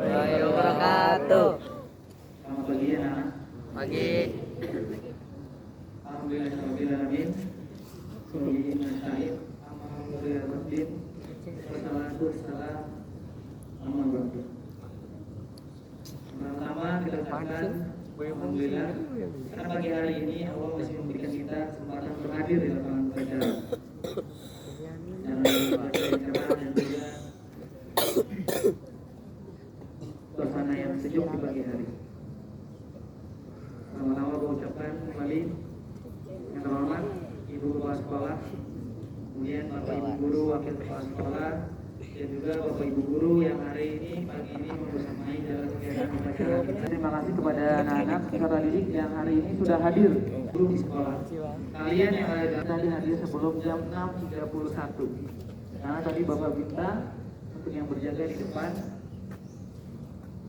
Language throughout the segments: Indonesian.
Warahmatullahi wabarakatuh. Selamat pagi anak. Pagi. Alhamdulillahirrahmanirrahim. Sholihin nasta'in. Alhamdulillahirrahmanirrahim. Wassalatu wassalam. Amma ba'du. Pertama kita ucapkan alhamdulillah karena pagi hari ini Allah masih memberikan kita kesempatan berhadir di lapangan upacara. Dan cerah dan juga suasana yang sejuk di pagi hari. Pertama-tama saya ucapkan kembali yang terhormat Ibu Kepala Sekolah, kemudian Bapak Ibu Guru, Wakil Kepala Sekolah, dan juga Bapak Ibu Guru yang hari ini pagi ini membersamai dalam kegiatan upacara kita. Terima kasih kepada anak-anak peserta didik yang hari ini sudah hadir di sekolah. Kalian yang ada tadi hadir sebelum jam 6.31. Karena tadi Bapak minta untuk yang berjaga di depan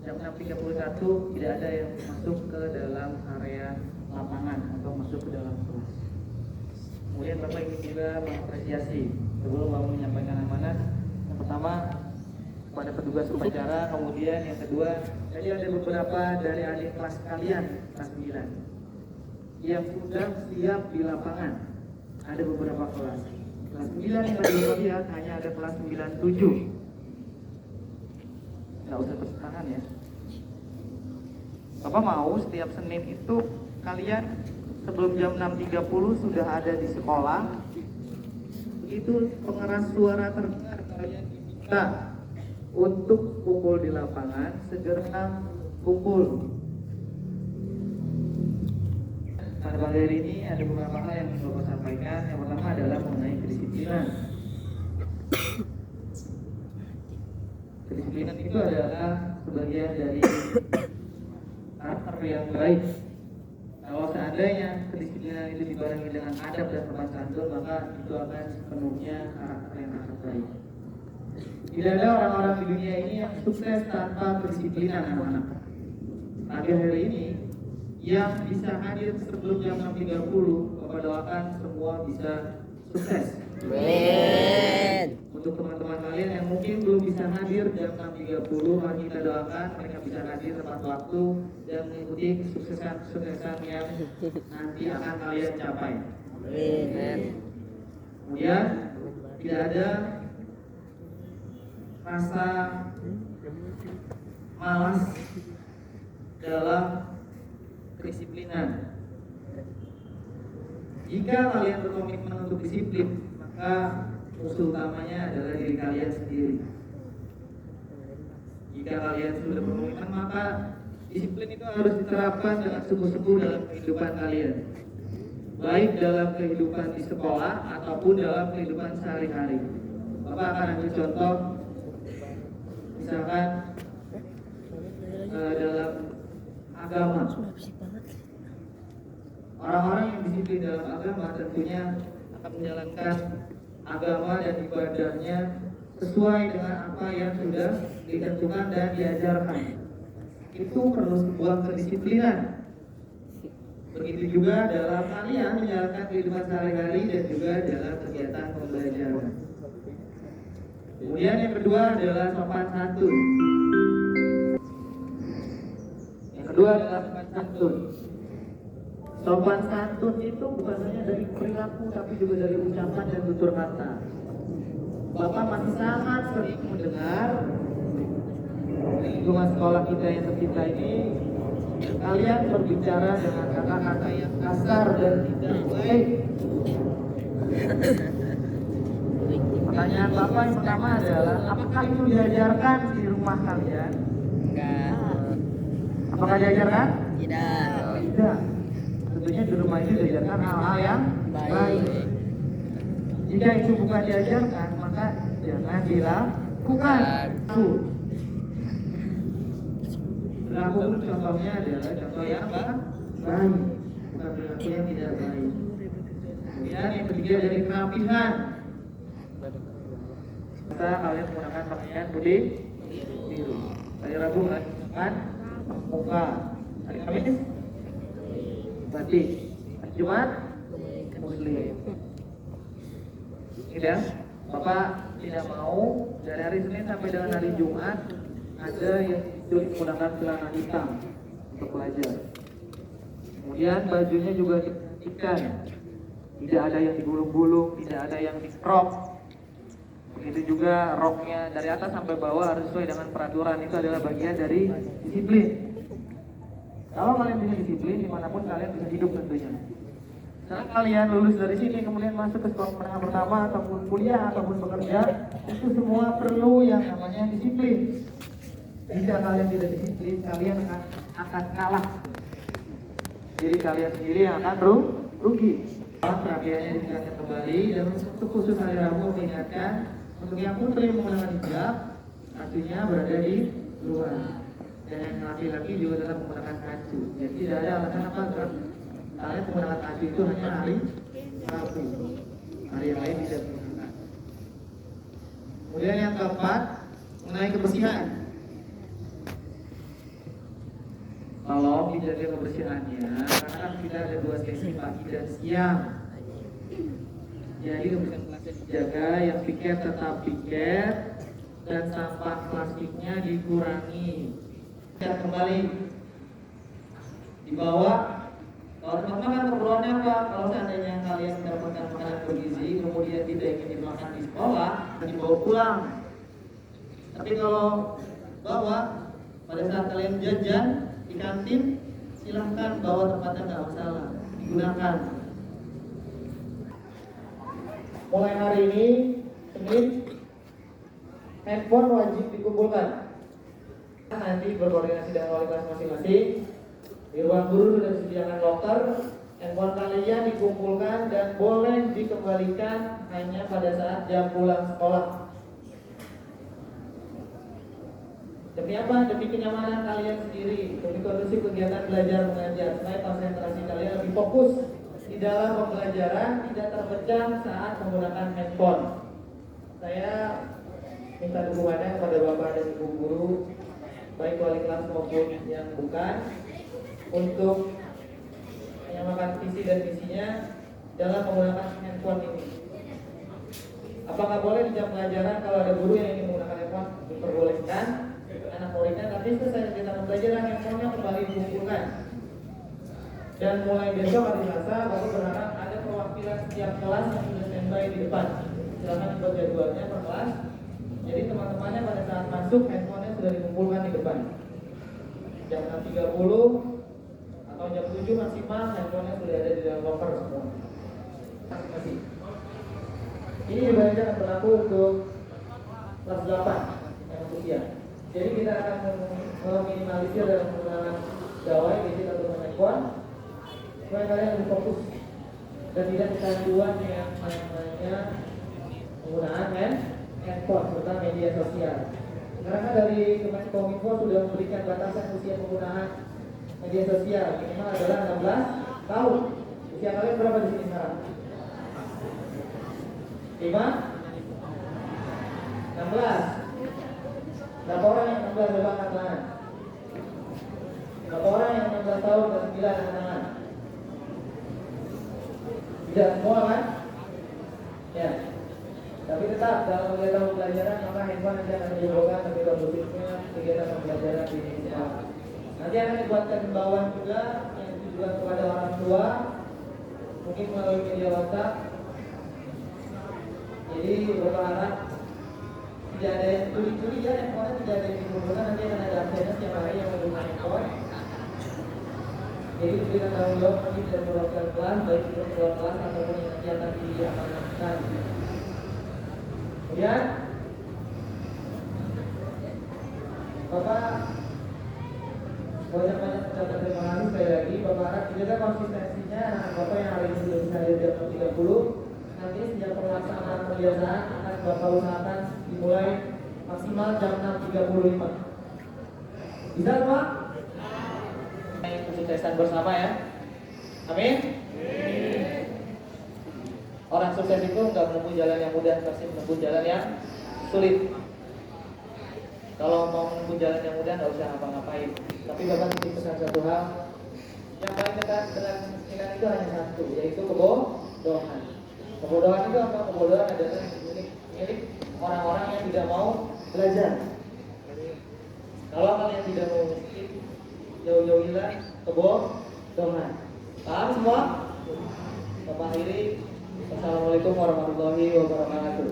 jam 6.31 tidak ada yang masuk ke dalam area lapangan atau masuk ke dalam kelas. Kemudian Bapak ingin juga mengapresiasi sebelum Bapak menyampaikan amanat. Yang pertama kepada petugas upacara, kemudian yang kedua tadi ada beberapa dari adik kelas kalian kelas 9 yang sudah siap di lapangan. Ada beberapa kelas. Kelas 9 yang tadi Bapak lihat hanya ada kelas 97. Nggak usah tepuk tangan ya. Bapak mau setiap Senin itu kalian sebelum jam 6.30 sudah ada di sekolah. Begitu pengeras suara terdengar, kalian diminta untuk kumpul di lapangan, segera kumpul. Pada pagi hari ini ada beberapa hal yang ingin Bapak sampaikan. Yang pertama adalah mengenai kedisiplinan. Kedisiplinan itu adalah sebagian dari karakter yang baik. Kalau seandainya kedisiplinan itu dibarengi dengan adab dan sopan santun, maka itu akan sepenuhnya karakter yang sangat baik. Tidak ada orang-orang di dunia ini yang sukses tanpa kedisiplinan anak-anak. Pagi hari ini yang bisa hadir sebelum jam 6.30, Bapak doakan semua bisa sukses. Amin. Untuk teman-teman kalian yang mungkin belum bisa hadir jam 6.30, mari kita doakan mereka bisa hadir tepat waktu dan mengikuti kesuksesan yang nanti akan kalian capai. Amin. Kemudian tidak ada rasa malas dalam kedisiplinan. Jika kalian berkomitmen untuk disiplin, maka musuh utamanya adalah diri kalian sendiri. Jika kalian sudah berkomitmen, maka disiplin itu harus diterapkan dengan sungguh-sungguh dalam kehidupan kalian, baik dalam kehidupan di sekolah ataupun dalam kehidupan sehari-hari. Bapak akan ambil contoh, misalkan dalam agama. Orang-orang yang disiplin dalam agama tentunya akan menjalankan agama dan ibadahnya sesuai dengan apa yang sudah ditentukan dan diajarkan. Itu perlu sebuah kedisiplinan. Begitu juga dalam kalian menjalankan kehidupan sehari-hari dan juga dalam kegiatan pembelajaran. Kemudian yang kedua adalah sopan santun. Yang kedua adalah sopan santun. Sopan santun itu bukan hanya dari perilaku tapi juga dari ucapan dan tutur kata. Bapak masih sangat sering mendengar di lingkungan sekolah kita yang tercinta ini, kalian berbicara dengan kata-kata yang kasar dan tidak baik. Pertanyaan Bapak yang pertama adalah, apakah itu diajarkan di rumah kalian? Enggak. Apakah diajarkan? Tidak. Tidak. Tentunya di rumah itu diajarkan hal-hal yang baik. Jika itu bukan diajarkan, maka jangan dilakukan. Perilaku contohnya adalah contoh yang baik, bukan perilaku yang tidak baik. Kemudian yang ketiga dari kerapihan. Kita kalian menggunakan pakaian putih biru. Hari Rabu kan muka. Hari Kamis batik. Hari Jumat Muslim. Tidak, Bapak tidak mau dari hari Senin sampai dengan hari Jumat ada yang menggunakan celana hitam untuk belajar. Kemudian bajunya juga ikan, tidak ada yang digulung-gulung, tidak ada yang di crop. Begitu juga roknya dari atas sampai bawah harus sesuai dengan peraturan. Itu adalah bagian dari disiplin. Kalau kalian bisa disiplin, dimanapun kalian bisa hidup tentunya. Setelah kalian lulus dari sini, kemudian masuk ke sekolah menengah pertama ataupun kuliah ataupun bekerja, itu semua perlu yang namanya disiplin. Jika kalian tidak disiplin, kalian akan kalah. Jadi kalian sendiri yang akan rugi. Perapiannya ditingkatkan kembali, dan untuk khusus hari Rabu mengingatkan untuk yang putri menggunakan hijab, artinya berada di luar. Dan yang laki-laki juga tetap menggunakan kacu. Jadi tidak ada alasan apa kalian menggunakan kacu itu hanya hari Rabu. Hari yang lain tidak menggunakan. Kemudian yang keempat, mengenai kebersihan. Tolong dijaga kebersihannya, karena kan kita ada 2 sesi pagi dan siang. Jadi kebersihan kelasnya dijaga, yang piket tetap piket, dan sampah plastiknya dikurangi. Kita kembali di bawah. Kalau teman-teman kan keperluannya apa? Kalau seandainya kalian mendapatkan makanan bergizi, kemudian tidak ingin dimakan di sekolah, dibawa pulang. Tapi kalau bawa, pada saat kalian jajan di kantin, silahkan bawa tempatnya, nggak masalah, digunakan. Mulai hari ini, Senin, handphone wajib dikumpulkan. Nanti berkoordinasi dengan wali kelas masing-masing. Di ruang guru sudah disediakan loker. Handphone kalian dikumpulkan dan boleh dikembalikan hanya pada saat jam pulang sekolah. Demi apa? Demi kenyamanan kalian sendiri, demi kondusif kegiatan belajar mengajar, supaya konsentrasi kalian lebih fokus di dalam pembelajaran, tidak terpecah saat menggunakan handphone. Saya minta dukungannya kepada Bapak dan Ibu guru, baik wali kelas maupun yang bukan, untuk menyamakan visi dan misinya dalam menggunakan handphone ini. Apakah boleh di jam pelajaran kalau ada guru yang ingin menggunakan handphone? Diperbolehkan. Anak muridnya nanti selesai kegiatan pembelajaran, handphonenya kembali dikumpulkan. Dan mulai besok hari Selasa, Bapak berharap ada perwakilan setiap kelas yang sudah standby di depan. Silakan dibuat jadwalnya per kelas. Jadi teman-temannya pada saat masuk, handphonenya sudah dikumpulkan di depan. Jam 6.30 atau jam 7 maksimal, handphonenya sudah ada di dalam locker semua. Masih. Ini juga akan berlaku untuk kelas 8 yang usia. Jadi kita akan meminimalisir dalam penggunaan gawai, gadget atau handphone, supaya kalian lebih fokus dan tidak kecanduan dengan namanya penggunaan handphone serta media sosial. Karena dari Kemenkominfo sudah memberikan batasan usia penggunaan media sosial minimal adalah 16 tahun. Usia kalian berapa di sini sekarang? 16. Berapa orang yang 16 coba angkat tangan? Berapa orang yang 16 tahun dan 9 angkat tangan? Tidak semua kan? Ya. Tapi tetap dalam kegiatan pembelajaran maka handphone nanti akan menyebabkan lebih kondusifnya kegiatan pembelajaran di sekolah. Nanti akan dibuatkan himbauan juga yang ditujukan kepada orang tua, mungkin melalui media WhatsApp. Jadi berharap tidak ada yang curi-curi ya, handphone tidak ada yang dikumpulkan, nanti akan ada absennya setiap hari yang menggunakan handphone. Jadi diberikan tanggung jawab nanti dari perwakilan kelas, baik itu ketua kelas ataupun yang nanti akan diamankan. Kemudian Bapak banyak-banyak ucapan terima kasih sekali lagi. Bapak harap dijaga konsistensinya anak Bapak yang hari ini sudah bisa hadir jam 30. Nanti sejak pelaksanaan kebiasaan akan Bapak usahakan dimulai maksimal jam 6.35. Bisa Pak? Kesuksesan bersama ya. Amin. Orang sukses itu nggak menempuh jalan yang mudah, pasti menempuh jalan yang sulit. Kalau mau menempuh jalan yang mudah nggak usah ngapa-ngapain. Tapi Bapak titip pesan satu hal, yang paling dekat dengan kemungkinan itu hanya satu, yaitu kebodohan. Kebodohan itu apa? Kebodohan adalah milik orang-orang yang tidak mau belajar. Kalau kalian tidak mau skip, jauh-jauh kita kebodongan. Paham semua? Bapak akhiri. Assalamualaikum warahmatullahi wabarakatuh.